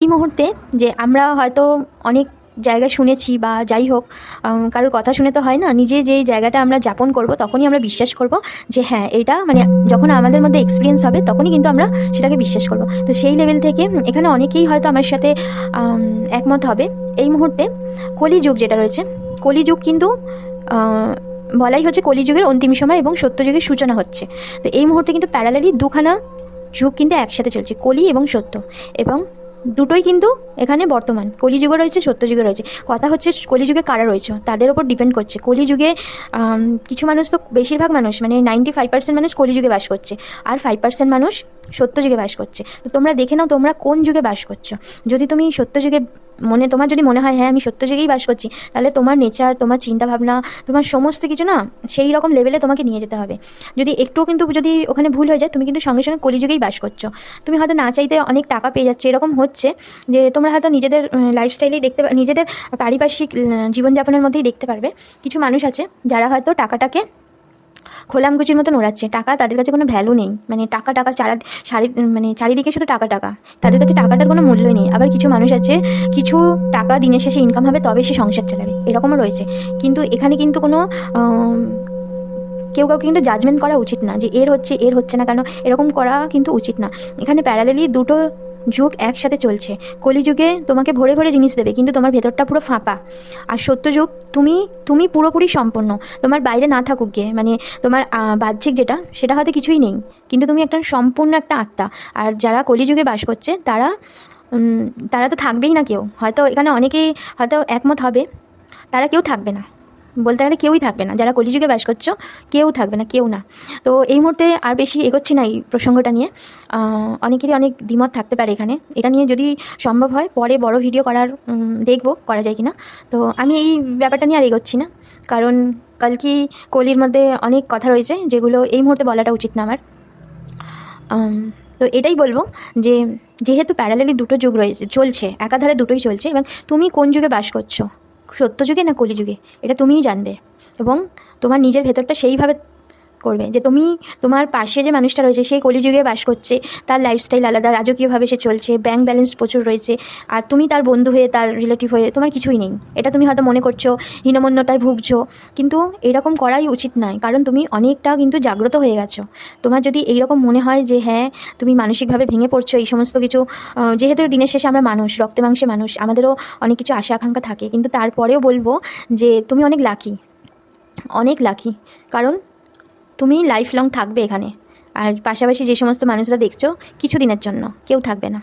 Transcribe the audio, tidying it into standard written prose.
এই মুহূর্তে যে আমরা হয়তো অনেক জায়গায় শুনেছি বা যাই হোক, কারোর কথা শুনে তো হয় না, নিজে যেই জায়গাটা আমরা যাপন করব তখনই আমরা বিশ্বাস করব যে হ্যাঁ এটা মানে যখন আমাদের মধ্যে এক্সপিরিয়েন্স হবে তখনই কিন্তু আমরা সেটাকে বিশ্বাস করব। তো সেই লেভেল থেকে এখানে অনেকেই হয়তো আমার সাথে একমত হবে। এই মুহূর্তে কলিযুগ যেটা রয়েছে, কলিযুগ কিন্তু বলাই হচ্ছে কলিযুগের অন্তিম সময় এবং সত্যযুগের সূচনা হচ্ছে। তো এই মুহূর্তে কিন্তু প্যারালালি দুখানা যুগ কিন্তু একসাথে চলছে, কলি এবং সত্য, এবং দুটোই কিন্তু এখানে বর্তমান। কলিযুগে রয়েছে, সত্যযুগে রয়েছে। কথা হচ্ছে কলিযুগে কারা রয়েছে তাদের ওপর ডিপেন্ড করছে। কলিযুগে কিছু মানুষ, তো বেশিরভাগ মানুষ মানে 95% মানুষ কলিযুগে বাস করছে, আর 5% মানুষ সত্যযুগে বাস করছে। তো তোমরা দেখে নাও তোমরা কোন যুগে বাস করছো। যদি তুমি সত্যযুগে তোমার যদি মনে হয় হ্যাঁ আমি সত্যযুগেই বাস করছি, তাহলে তোমার নেচার, তোমার চিন্তাভাবনা, তোমার সমস্ত কিছু না সেই রকম লেভেলে তোমাকে নিয়ে যেতে হবে। যদি একটুও কিন্তু যদি ওখানে ভুল হয়ে যায়, তুমি কিন্তু সঙ্গে সঙ্গে কলিযুগেই বাস করছো। তুমি হয়তো না চাইতে অনেক টাকা পেয়ে যাচ্ছে, এরকম হচ্ছে যে তোমরা হয়তো নিজেদের লাইফস্টাইলেই দেখতে, নিজেদের পারিপার্শ্বিক জীবনযাপনের মধ্যেই দেখতে পারবে কিছু মানুষ আছে যারা হয়তো টাকাটাকে খোলামকুচির মতন ওড়াচ্ছে। টাকা তাদের কাছে কোনো ভ্যালু নেই, মানে টাকা টাকা মানে চারিদিকে শুধু টাকা টাকা, তাদের কাছে টাকাটার কোনো মূল্যই নেই। আবার কিছু মানুষ আছে, কিছু টাকা দিনের শেষে ইনকাম হবে তবে সে সংসার চালাবে, এরকমও রয়েছে। কিন্তু এখানে কিন্তু কোনো কেউ কাউকে কিন্তু জাজমেন্ট করা উচিত না যে এর হচ্ছে এর হচ্ছে না কেন, এরকম করা কিন্তু উচিত না। এখানে প্যারালালি দুটো যুগ একসাথে চলছে। কলিযুগে তোমাকে ভরে ভরে জিনিস দেবে কিন্তু তোমার ভেতরটা পুরো ফাঁপা, আর সত্যযুগ তুমি পুরোপুরি সম্পন্ন। তোমার বাইরে না থাকুক গিয়ে, মানে তোমার বাহ্যিক যেটা সেটা হয়তো কিছুই নেই, কিন্তু তুমি একটা সম্পূর্ণ একটা আত্মা। আর যারা কলিযুগে বাস করছে তারা তারা তো থাকবেই না কেউ। হয়তো এখানে অনেকেই হয়তো একমত হবে, তারা কেউ থাকবে না, বলতে গেলে কেউই থাকবে না। যারা কলিযুগে বাস করছো কেউ থাকবে না, কেউ না। তো এই মুহূর্তে আর বেশি এগোচ্ছি না এই প্রসঙ্গটা নিয়ে। অনেকেরই অনেক দ্বিমত থাকতে পারে এখানে, এটা নিয়ে যদি সম্ভব হয় পরে বড় ভিডিও দেখবো করা যায় কিনা। তো আমি এই ব্যাপারটা নিয়ে আর এগোচ্ছি না, কারণ কালকি কলির মধ্যে অনেক কথা রয়েছে যেগুলো এই মুহূর্তে বলাটা উচিত না আমার। তো এটাই বলবো যে যেহেতু প্যারালালি দুটো যুগ রয়েছে, চলছে একাধারে দুটোই চলছে, এবং তুমি কোন যুগে বাস করছো, সত্যযুগে না কলিযুগে, এটা তুমিই জানবে। এবং তোমার নিজের ভেতরটা সেইভাবে করবে যে তোমার পাশে যে মানুষটা রয়েছে সেই কলিযুগে বাস করছে, তার লাইফস্টাইল আলাদা, রাজকীয়ভাবে সে চলছে, ব্যাংক ব্যালেন্স প্রচুর রয়েছে, আর তুমি তার বন্ধু হয়ে, তার রিলেটিভ হয়ে তোমার কিছুই নেই। এটা তুমি হয়তো মনে করছো, হীনমন্যতায় ভুগছো, কিন্তু এরকম করাই উচিত নয়, কারণ তুমি অনেকটা কিন্তু জাগ্রত হয়ে গেছো। তোমার যদি এইরকম মনে হয় যে হ্যাঁ তুমি মানসিকভাবে ভেঙে পড়ছো এই সমস্ত কিছু, যেহেতু দিনের শেষে আমরা মানুষ, রক্তে মাংসে মানুষ, আমাদেরও অনেক কিছু আশা আকাঙ্ক্ষা থাকে, কিন্তু তারপরেও বলবো যে তুমি অনেক লাকি, অনেক লাকি, কারণ তুমি লাইফ লং থাকবে এখানে। আর পাশাপাশি যে সমস্ত মানুষরা দেখছো কিছুদিনের জন্য, কেউ থাকবে না।